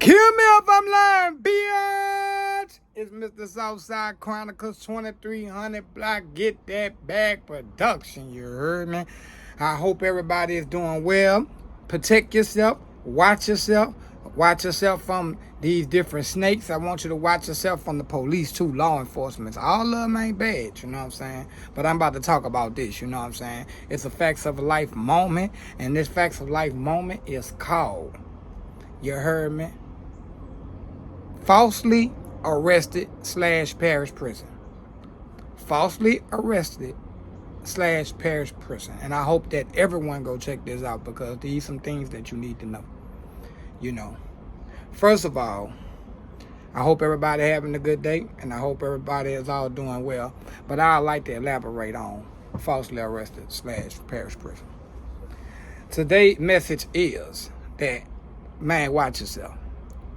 Kill me if I'm lying, bitch. It's Mr. Southside Chronicles 2300 Block. Get that bag production. You heard me? I hope everybody is doing well. Protect yourself. Watch yourself. Watch yourself from these different snakes. I want you to watch yourself from the police too, law enforcement. All of them ain't bad, you know what I'm saying? But I'm about to talk about this, you know what I'm saying? It's a facts of life moment, and this facts of life moment is called, you heard me? Falsely arrested / parish prison. Falsely arrested / parish prison. And I hope that everyone go check this out because these some things that you need to know. You know, first of all, I hope everybody having a good day, and I hope everybody is all doing well. But I'd like to elaborate on falsely arrested / parish prison. Today's message is that, man, watch yourself.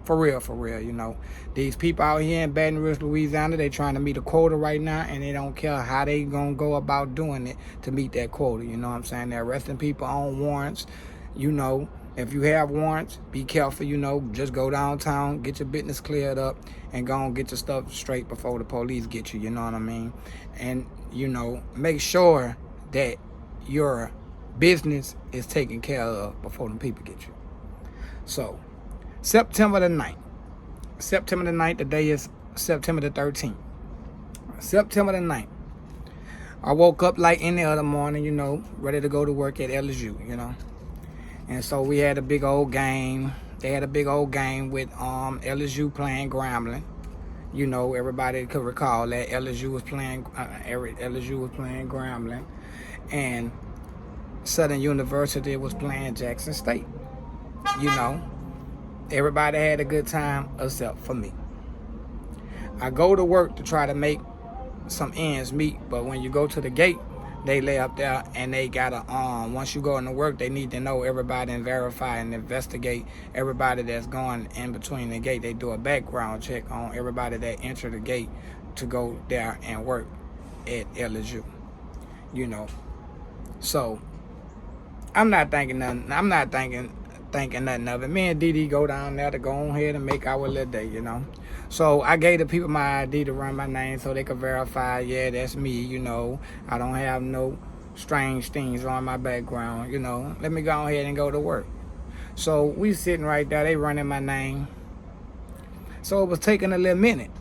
For real, you know. These people out here in Baton Rouge, Louisiana, they trying to meet a quota right now, and they don't care how they gonna go about doing it to meet that quota. You know what I'm saying? They're arresting people on warrants. You know, if you have warrants, be careful, you know. Just go downtown, get your business cleared up, and go and get your stuff straight before the police get you, you know what I mean? And, you know, make sure that your business is taken care of before the people get you. So, September the 9th, the day is September the 13th. September the 9th. I woke up like any other morning, you know, ready to go to work at LSU, you know. And so we had a big old game. They had a big old game with LSU playing Grambling. You know, everybody could recall that LSU was playing Grambling, and Southern University was playing Jackson State. You know, everybody had a good time except for me. I go to work to try to make some ends meet, but when you go to the gate, they lay up there and they gotta once you go into work, they need to know everybody and verify and investigate everybody that's going in between the gate. They do a background check on everybody that enter the gate to go there and work at LSU. You know. So I'm not thinking nothing nothing of it. Me and Dee go down there to go on ahead and make our little day, you know. So I gave the people my ID to run my name so they could verify, yeah, that's me, you know. I don't have no strange things on my background, you know. Let me go ahead and go to work. So we sitting right there, they running my name. So it was taking a little minute.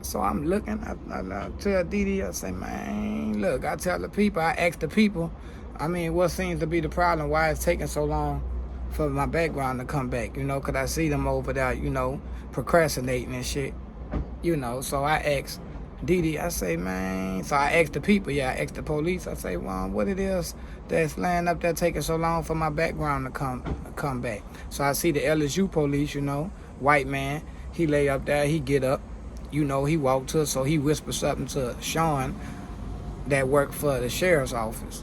So I'm looking, I tell Dee, I say, man, look, I tell the people, I ask the people, I mean, what seems to be the problem? Why it's taking so long for my background to come back, you know, because I see them over there, you know, procrastinating and shit, you know. So I asked Dee, I say, man, so I asked the people, I asked the police, I say, well, what it is that's laying up there taking so long for my background to come back. So I see the LSU police, you know, white man, he lay up there, he get up, you know, he walked to us, so he whispered something to Sean that worked for the sheriff's office.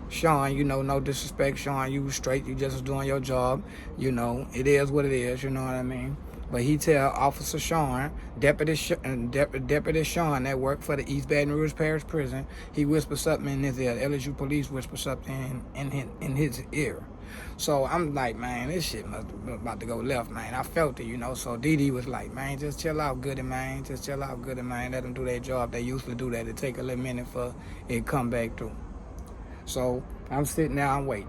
Sean, you know, no disrespect, Sean, you straight, you just was doing your job, you know, it is what it is, you know what I mean? But he tell Officer Sean, Deputy Sean that worked for the East Baton Rouge Parish Prison, he whispered something in his ear. The LSU police whispered something in his ear. So I'm like, man, this shit must be about to go left, man. I felt it, you know. So Dee was like, man, just chill out, Goody, man. Just chill out, Goody, man. Let them do their job. They used to do that. It take a little minute for it come back through. So I'm sitting there, I'm waiting.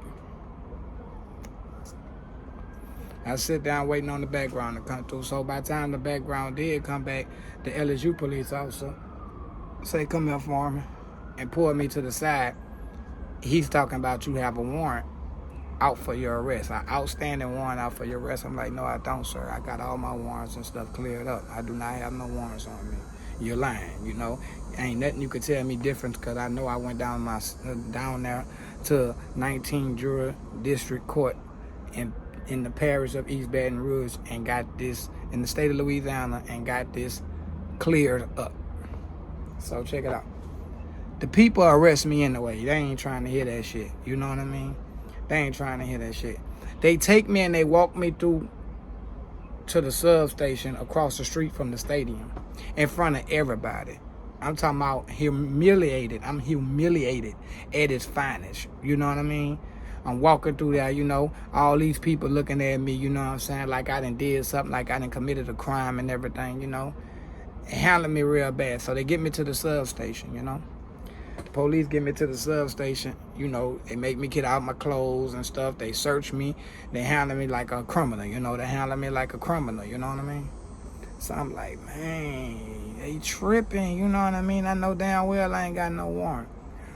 I sit down waiting on the background to come through. So by the time the background did come back, the LSU police officer say, come here for me, and pulled me to the side. He's talking about you have a warrant out for your arrest, an outstanding warrant out for your arrest. I'm like, no, I don't, sir. I got all my warrants and stuff cleared up. I do not have no warrants on me. You're lying, you know. Ain't nothing you could tell me different because I know I went down there to 19 Juror District Court in the parish of East Baton Rouge and got this in the state of Louisiana and got this cleared up. So check it out. The people arrest me anyway. They ain't trying to hear that shit. You know what I mean? They ain't trying to hear that shit. They take me and they walk me through to the substation across the street from the stadium in front of everybody. I'm talking about humiliated. I'm humiliated at its finest. You know what I mean? I'm walking through there, you know, all these people looking at me, you know what I'm saying, like I done did something, like I done committed a crime and everything, you know. Handling me real bad. So they get me to the substation, you know. The police get me to the substation, you know, they make me get out my clothes and stuff. They search me. They handle me like a criminal, you know. They handle me like a criminal, you know what I mean? So I'm like, man, they tripping, you know what I mean? I know damn well I ain't got no warrant.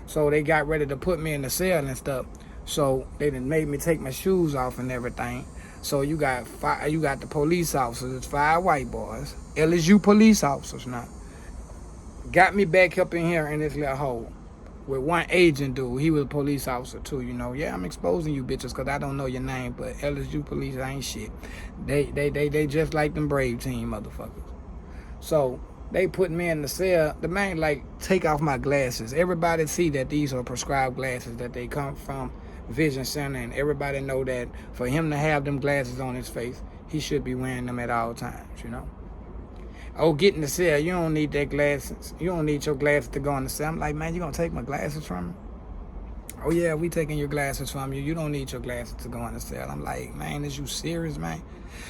So they got ready to put me in the cell and stuff. So they done made me take my shoes off and everything. So you got the police officers, it's 5 white boys, LSU police officers now. Got me back up in here in this little hole with one agent dude. He was a police officer too, you know. Yeah, I'm exposing you bitches because I don't know your name, but LSU police ain't shit. They just like them Brave team motherfuckers. So they put me in the cell. The man like take off my glasses. Everybody see that these are prescribed glasses, that they come from Vision Center, and everybody know that for him to have them glasses on his face, he should be wearing them at all times, you know. Oh, get in the cell. You don't need that glasses. You don't need your glasses to go in the cell. I'm like, man, you gonna take my glasses from me? Oh yeah, we taking your glasses from you. You don't need your glasses to go in the cell. I'm like, man, is you serious, man?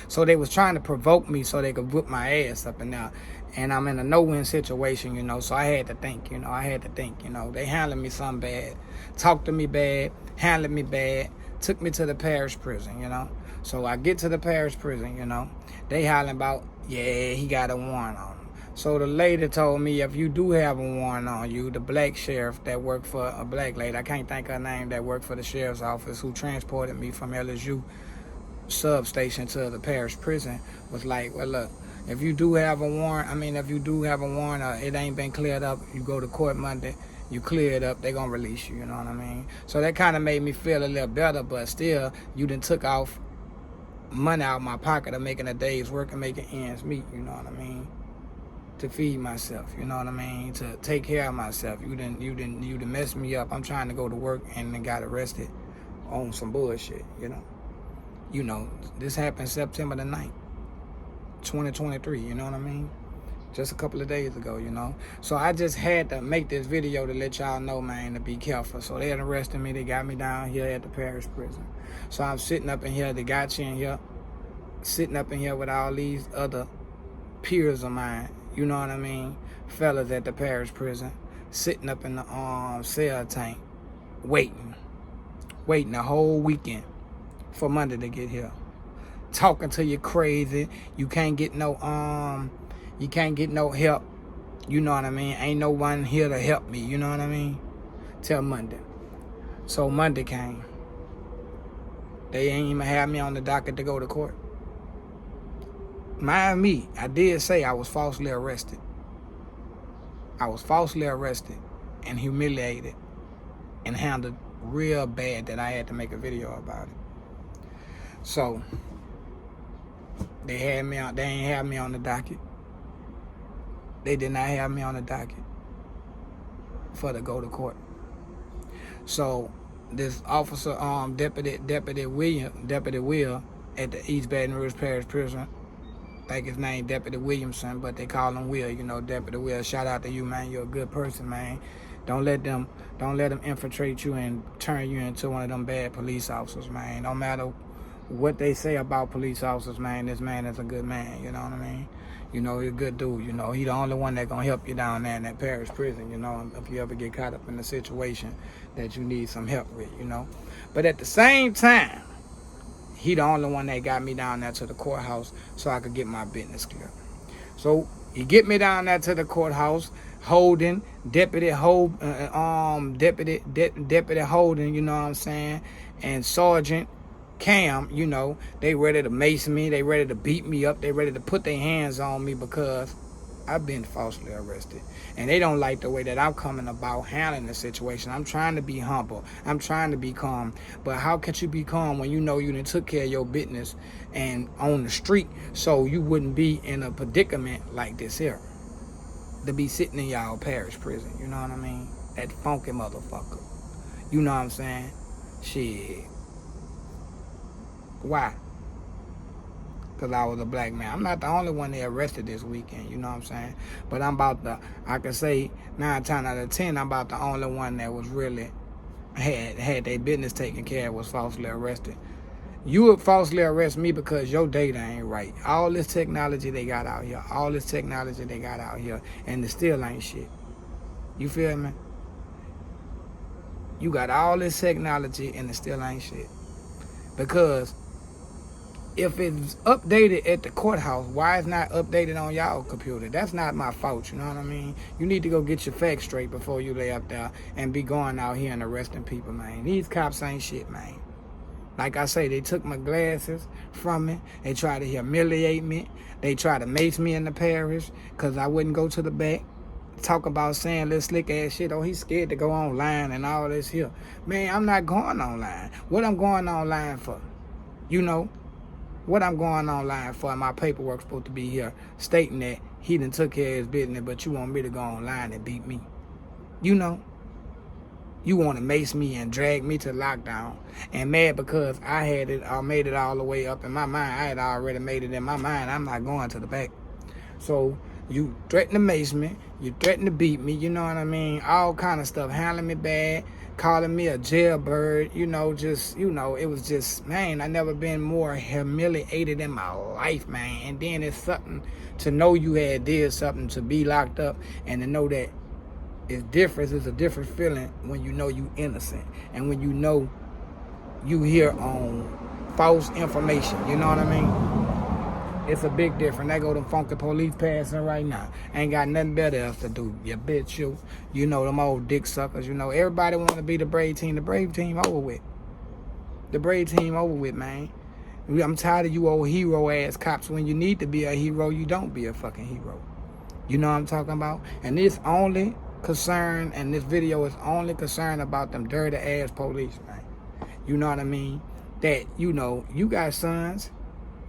So they was trying to provoke me so they could whip my ass up and down. And I'm in a no-win situation, you know, so I had to think, you know. They handled me something bad, talked to me bad, handled me bad, took me to the Parish prison, you know. So I get to the Parish prison, you know. They hollering about, yeah, he got a warrant on him. So the lady told me, if you do have a warrant on you, the black sheriff that worked for a black lady, I can't think her name, that worked for the sheriff's office, who transported me from LSU substation to the Parish prison, was like, well, look, if you do have a warrant, it ain't been cleared up, you go to court Monday, you clear it up, they gonna release you, you know what I mean? So that kind of made me feel a little better, but still, you done took off money out of my pocket of making a day's work and making ends meet, you know what I mean? To feed myself, you know what I mean? To take care of myself. You done messed me up. I'm trying to go to work and then got arrested on some bullshit, you know? You know, this happened September the 9th, 2023, you know what I mean? Just a couple of days ago, you know? So I just had to make this video to let y'all know, man, to be careful. So they had arrested me. They got me down here at the Parish prison. So I'm sitting up in here. They got you in here. Sitting up in here with all these other peers of mine, you know what I mean? Fellas at the Parish prison. Sitting up in the cell tank. Waiting a whole weekend for Monday to get here. Talking to you crazy. You can't get no help. You know what I mean? Ain't no one here to help me, you know what I mean? Till Monday. So Monday came. They ain't even have me on the docket to go to court. Mind me, I did say I was falsely arrested. I was falsely arrested and humiliated and handled real bad that I had to make a video about it. So they ain't have me on the docket. They did not have me on the docket for to go to court. So this officer, Deputy Will at the East Baton Rouge Parish Prison, I think his name Deputy Williamson, but they call him Will, you know, Deputy Will. Shout out to you, man. You're a good person, man. Don't let them infiltrate you and turn you into one of them bad police officers, man. No matter what they say about police officers, man, this man is a good man, you know what I mean? You know, he's a good dude, you know. He the only one that gonna help you down there in that Parish prison, you know, if you ever get caught up in a situation that you need some help with, you know. But at the same time, he the only one that got me down there to the courthouse so I could get my business clear. So he get me down there to the courthouse, holding Deputy Holden, you know what I'm saying, and Sergeant Cam, you know, they ready to mace me, they ready to beat me up, they ready to put their hands on me because I've been falsely arrested. And they don't like the way that I'm coming about handling the situation. I'm trying to be humble. I'm trying to be calm. But how could you be calm when you know you done took care of your business and on the street so you wouldn't be in a predicament like this here? To be sitting in y'all Parish prison, you know what I mean? That funky motherfucker. You know what I'm saying? Shit. Why? Because I was a black man. I'm not the only one they arrested this weekend, you know what I'm saying? But I can say 9 times out of 10, I'm about the only one that was really had their business taken care of, was falsely arrested. You would falsely arrest me because your data ain't right. All this technology they got out here, and it still ain't shit. You feel me? You got all this technology and it still ain't shit. Because if it's updated at the courthouse, why it's not updated on y'all computer? That's not my fault, you know what I mean? You need to go get your facts straight before you lay up there and be going out here and arresting people, man. These cops ain't shit, man. Like I say, they took my glasses from me. They tried to humiliate me. They tried to mace me in the parish because I wouldn't go to the back. Talk about saying little slick ass shit. Oh, he's scared to go online and all this here. Man, I'm not going online. What I'm going online for? You know? What I'm going online for, and my paperwork's supposed to be here stating that he done took care of his business, but you want me to go online and beat me. You know? You want to mace me and drag me to lockdown and mad because I made it all the way up in my mind. I had already made it in my mind. I'm not going to the back. So you threaten to mace me. You threaten to beat me. You know what I mean? All kind of stuff. Handling me bad. Calling me a jailbird. You know, it was just, man, I never been more humiliated in my life, man. And then it's something to know you had did something to be locked up and to know that it's a different feeling when you know you innocent and when you know you here on false information. You know what I mean? It's a big difference. They go them funky police passing right now. Ain't got nothing better else to do. You bitch you. You know them old dick suckers. You know everybody want to be the brave team. The brave team over with. The brave team over with, man. I'm tired of you old hero ass cops. When you need to be a hero, you don't be a fucking hero. You know what I'm talking about? And this video is only concerned about them dirty ass police, man. You know what I mean? That, you know, you got sons,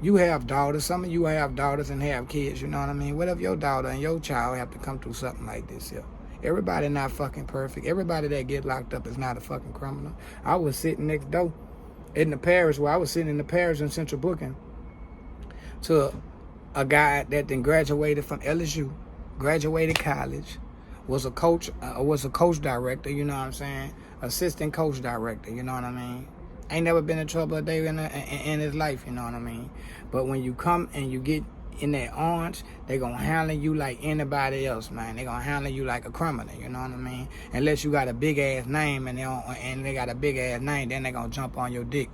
you have daughters, some of you have daughters and have kids, you know what I mean? What if your daughter and your child have to come through something like this here? Everybody not fucking perfect. Everybody that get locked up is not a fucking criminal. I was sitting next door in the parish, where I was sitting in the parish in Central Booking, to a guy that then graduated from LSU, graduated college, was a coach director, you know what I'm saying? Assistant coach director, you know what I mean? Ain't never been in trouble a day in his life, you know what I mean? But when you come and you get in that orange, they gonna handle you like anybody else, man. They gonna handle you like a criminal, you know what I mean? Unless you got a big ass name and they got a big ass name, then they gonna jump on your dick.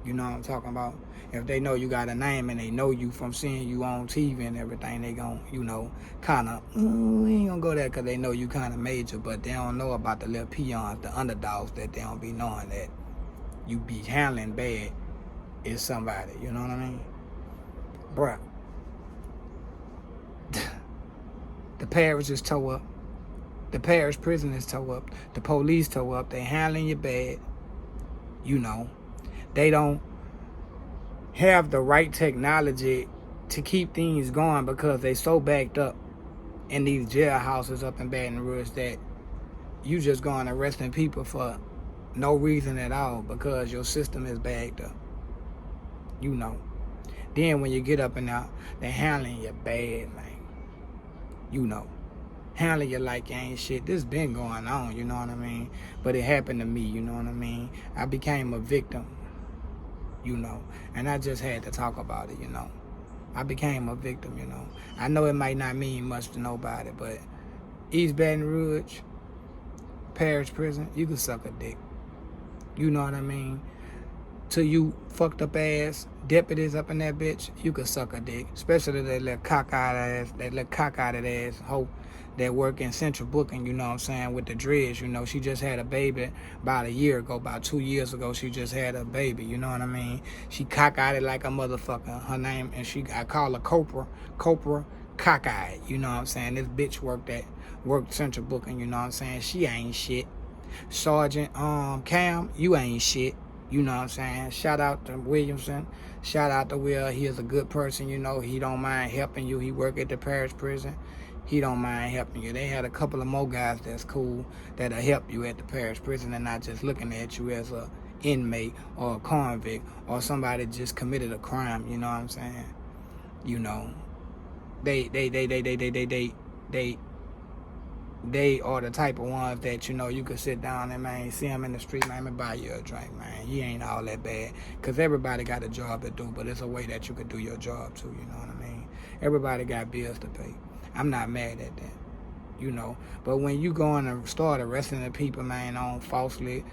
You know what I'm talking about? If they know you got a name and they know you from seeing you on TV and everything, they gon', you know, kind of, we ain't gonna go there because they know you kind of major, but they don't know about the little peons, the underdogs, that they don't be knowing that you be handling bad is somebody, you know what I mean? Bruh. The parish is tore up. The parish prison is tore up. The police tore up. They handling you bad. You know. They don't have the right technology to keep things going because they so backed up in these jailhouses up in Baton Rouge that you just going arresting people for no reason at all because your system is backed up. You know. Then when you get up and out, they handling you bad, man. You know. Handling you like you ain't shit. This been going on, you know what I mean? But it happened to me, you know what I mean? I became a victim, you know, and I just had to talk about it, you know. I became a victim, you know. I know it might not mean much to nobody, but East Baton Rouge, Parish Prison, you can suck a dick. You know what I mean? To you fucked up ass deputies up in that bitch, you could suck a dick. Especially that little cockeyed ass hoe that work in Central Booking, you know what I'm saying, with the dreads, you know. She just had a baby about 2 years ago, she just had a baby, you know what I mean? She cockeyed like a motherfucker. Her name, and I call her Copra Cockeyed, you know what I'm saying? This bitch worked Central Booking, you know what I'm saying? She ain't shit. Sergeant Cam, you ain't shit. You know what I'm saying? Shout out to Williamson. Shout out to Will. He is a good person, you know. He don't mind helping you. He work at the Parish Prison. He don't mind helping you. They had a couple of more guys that's cool that'll help you at the Parish Prison and not just looking at you as a inmate or a convict or somebody that just committed a crime, you know what I'm saying? You know. They they are the type of ones that, you could sit down and, man, see them in the street, man, let me buy you a drink, man. You ain't all that bad. Because everybody got a job to do, but it's a way that you could do your job, too, you know what I mean? Everybody got bills to pay. I'm not mad at that, But when you go on and start arresting the people, man, on falsely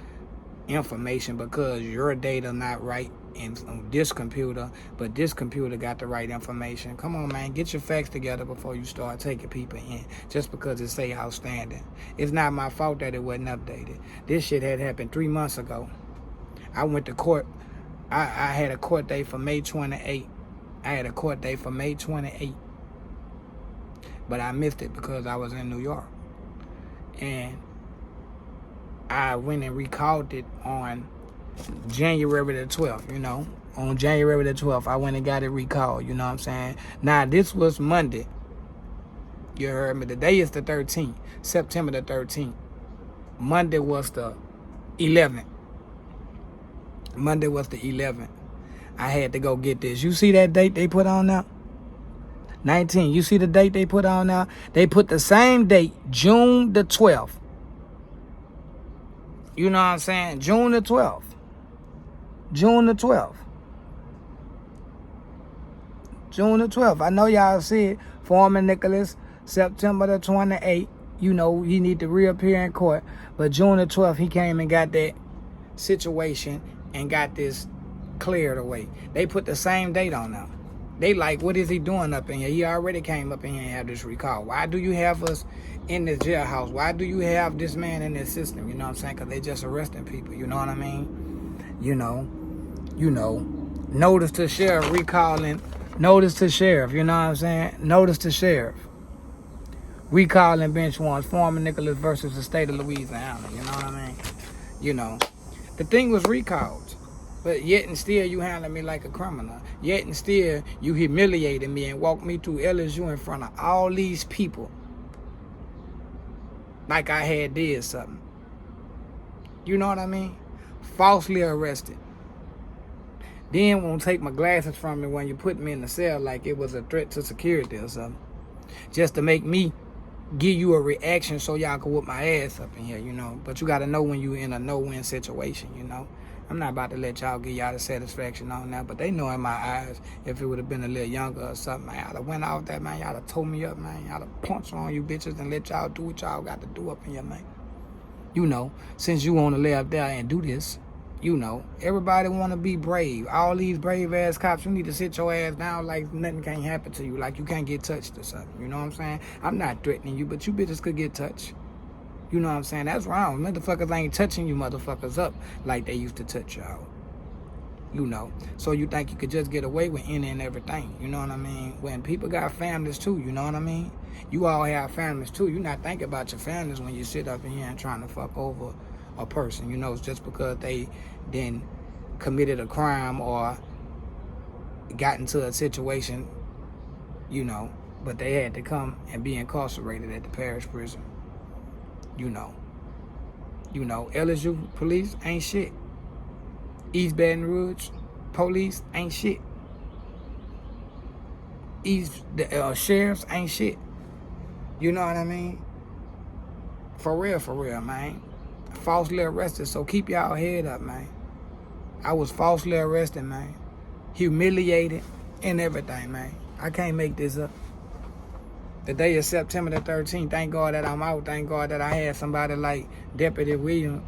information because your data not right on this computer, but this computer got the right information. Come on, man, get your facts together before you start taking people in just because it say outstanding. It's not my fault that it wasn't updated. This shit had happened 3 months ago. I went to court. I had a court date for May 28. I had a court date for May 28, but I missed it because I was in New York, and I went and recalled it on January the 12th, On January the 12th, I went and got it recalled, you know what I'm saying? Now, this was Monday. You heard me. The day is the 13th, September the 13th. Monday was the 11th. Monday was the 11th. I had to go get this. You see that date they put on now? 19. You see the date they put on now? They put the same date, June the 12th. You know what I'm saying? June the 12th. June the 12th. June the 12th. I know y'all see it. Foreman Nicholas, September the 28th. He need to reappear in court. But June the 12th, he came and got that situation and got this cleared away. They put the same date on now. They like, what is he doing up in here? He already came up in here and had this recall. Why do you have us in this jailhouse? Why do you have this man in this system? You know what I'm saying? Because they just arresting people. You know what I mean? Notice to sheriff recalling. Notice to sheriff. You know what I'm saying? Notice to sheriff. Recalling bench warrants. Foreman Nicholas versus the state of Louisiana. You know what I mean? The thing was recalled. But yet and still you handling me like a criminal. Yet and still you humiliated me and walked me through LSU in front of all these people. Like I had did something. You know what I mean? Falsely arrested. Then won't take my glasses from me when you put me in the cell like it was a threat to security or something. Just to make me give you a reaction so y'all can whoop my ass up in here, But you got to know when you in a no-win situation, I'm not about to let y'all give y'all the satisfaction on that, but they know in my eyes, if it would have been a little younger or something, man, y'all have went off that, man, y'all have told me up, man, y'all have punched on you bitches and let y'all do what y'all got to do up in here, man. Since you want to lay up there and do this, everybody want to be brave. All these brave-ass cops, you need to sit your ass down like nothing can't happen to you, like you can't get touched or something, you know what I'm saying? I'm not threatening you, but you bitches could get touched. You know what I'm saying? That's wrong. Motherfuckers ain't touching you motherfuckers up like they used to touch y'all. So you think you could just get away with any and everything. You know what I mean? When people got families too, you know what I mean? You all have families too. You not thinking about your families when you sit up in here and trying to fuck over a person. It's just because they then committed a crime or got into a situation, but they had to come and be incarcerated at the Parish prison. LSU police ain't shit. East Baton Rouge police ain't shit. The sheriffs ain't shit. You know what I mean? For real, man. Falsely arrested, so keep y'all head up, man. I was falsely arrested, man. Humiliated and everything, man. I can't make this up. The day is September the 13th. Thank God that I'm out. Thank God that I had somebody like Deputy Will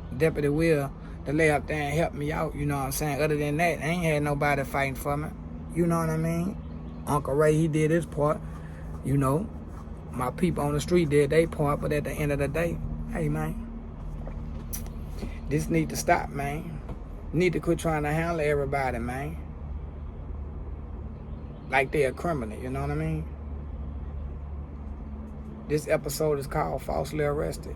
to lay up there and help me out. You know what I'm saying? Other than that, I ain't had nobody fighting for me. You know what I mean? Uncle Ray, he did his part. My people on the street did their part. But at the end of the day, hey, man, this need to stop, man. Need to quit trying to handle everybody, man. Like they're a criminal, you know what I mean? This episode is called Falsely Arrested.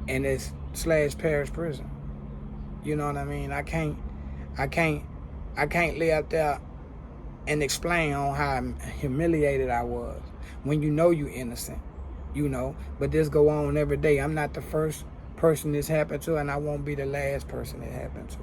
And it's /Parish prison. You know what I mean? I can't lay up there and explain on how humiliated I was when you innocent, But this go on every day. I'm not the first person this happened to, and I won't be the last person it happened to.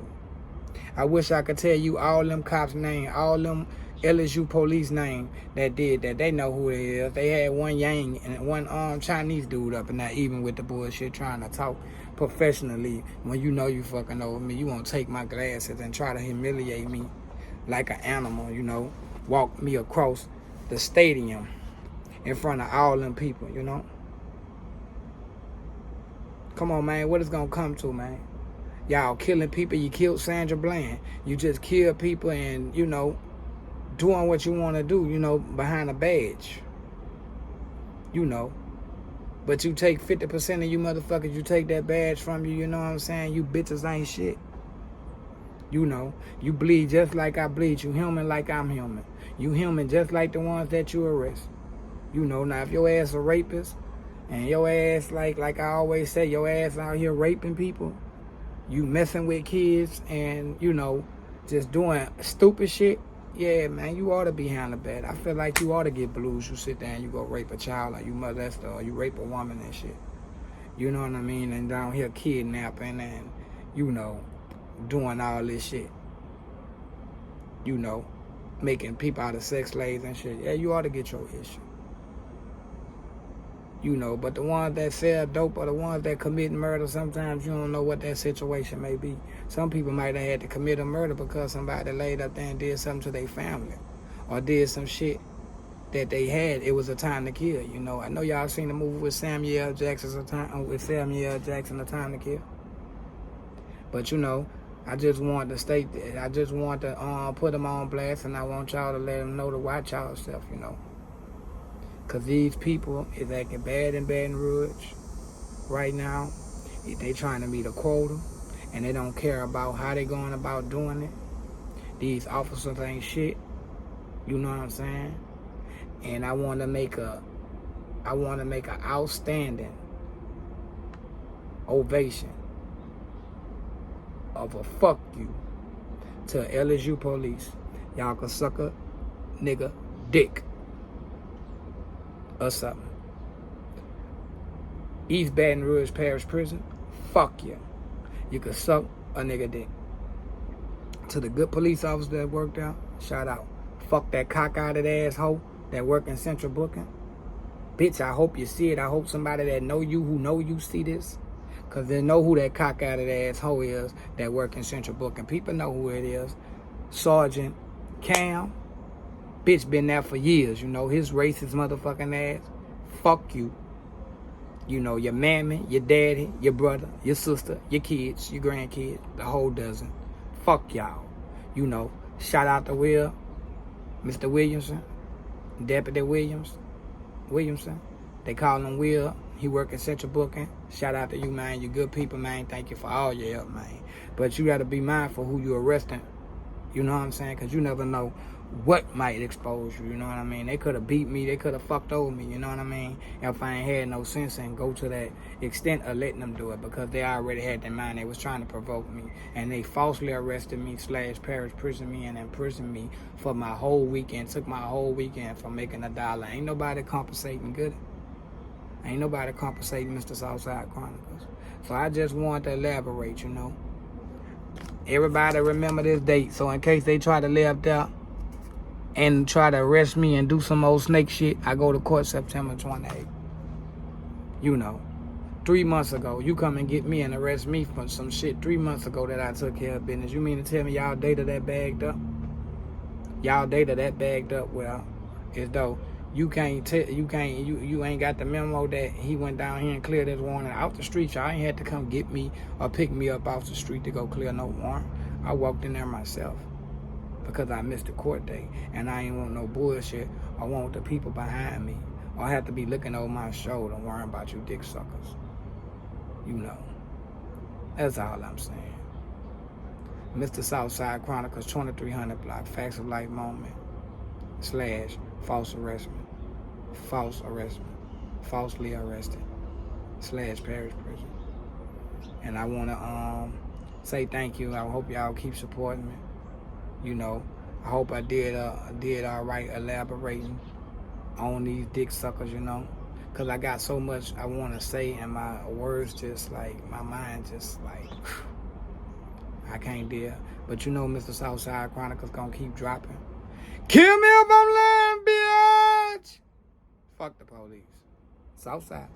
I wish I could tell you all them cops' names, all them LSU police name that did that. They know who it is. They had one Yang and one Chinese dude up in there, even with the bullshit, trying to talk professionally. When you know you fucking over me, you won't take my glasses and try to humiliate me like an animal, you know. Walk me across the stadium in front of all them people, you know. Come on, man. What is gonna come to, man? Y'all killing people. You killed Sandra Bland. You just kill people and, you know, doing what you want to do, you know, behind a badge. You know. But you take 50% of you motherfuckers, you take that badge from you, you know what I'm saying? You bitches ain't shit. You know. You bleed just like I bleed. You human like I'm human. You human just like the ones that you arrest. You know, now if your ass a rapist, and your ass, like I always say, your ass out here raping people, you messing with kids and, you know, just doing stupid shit, yeah, man, you ought to be handled bad. I feel like you ought to get blues. You sit there and you go rape a child, or you molest her, or you rape a woman and shit. You know what I mean? And down here kidnapping and, you know, doing all this shit. You know, making people out of sex slaves and shit. Yeah, you ought to get your issue. You know, but the ones that sell dope or the ones that commit murder, sometimes you don't know what that situation may be. Some people might have had to commit a murder because somebody laid up there and did something to their family or did some shit that they had. It was a time to kill, you know. I know y'all seen the movie with Samuel Jackson, A Time to Kill. But, you know, I just want to state that. I just want to put them on blast, and I want y'all to let them know to watch y'all stuff, you know. Because these people is acting bad in Baton Rouge right now. They trying to meet a quota, and they don't care about how they going about doing it. These officers ain't shit. You know what I'm saying? And I want to make an outstanding ovation of a fuck you to LSU police. Y'all can suck a nigga dick or something. East Baton Rouge Parish Prison, fuck you. You can suck a nigga dick. To the good police officers that worked out, shout out. Fuck that cockeyed asshole that work in Central Booking. Bitch, I hope you see it. I hope somebody that know you, who know you, see this. Because they know who that cockeyed asshole is that work in Central Booking. People know who it is. Sergeant Cam. Bitch been there for years, you know, his racist motherfucking ass. Fuck you. You know, your mammy, your daddy, your brother, your sister, your kids, your grandkids, the whole dozen. Fuck y'all. You know, shout out to Will, Mr. Williamson, Deputy Williamson. They call him Will. He work in Central Booking. Shout out to you, man. You good people, man. Thank you for all your help, man. But you got to be mindful who you arresting. You know what I'm saying? Because you never know what might expose you, you know what I mean? They could have beat me, they could have fucked over me, you know what I mean? If I ain't had no sense and go to that extent of letting them do it, because they already had their mind, they was trying to provoke me, and they falsely arrested me / parish prison me and imprisoned me for my whole weekend, took my whole weekend for making $1. Ain't nobody compensating good. Ain't nobody compensating Mr. Southside Chronicles. So I just want to elaborate, you know. Everybody remember this date, so in case they try to lay up there and try to arrest me and do some old snake shit, I go to court September 28th. You know, 3 months ago, you come and get me and arrest me for some shit 3 months ago that I took care of business. You mean to tell me y'all data that bagged up? Y'all data that bagged up, well, as though you ain't got the memo that he went down here and cleared his warrant out the street. Y'all ain't had to come get me or pick me up off the street to go clear no warrant. I walked in there myself. Because I missed the court date, and I ain't want no bullshit. I want the people behind me, or I have to be looking over my shoulder and worrying about you dick suckers. You know. That's all I'm saying. Mr. Southside Chronicles, 2300 block, Facts of Life Moment, / false arrestment, falsely arrested, / parish prison. And I want to say thank you. I hope y'all keep supporting me. You know, I hope I did all right elaborating on these dick suckers, you know. Because I got so much I want to say, and my words just like, my mind just like, I can't deal. But you know Mr. Southside Chronicles going to keep dropping. Kill me if I'm lying, bitch. Fuck the police. Southside.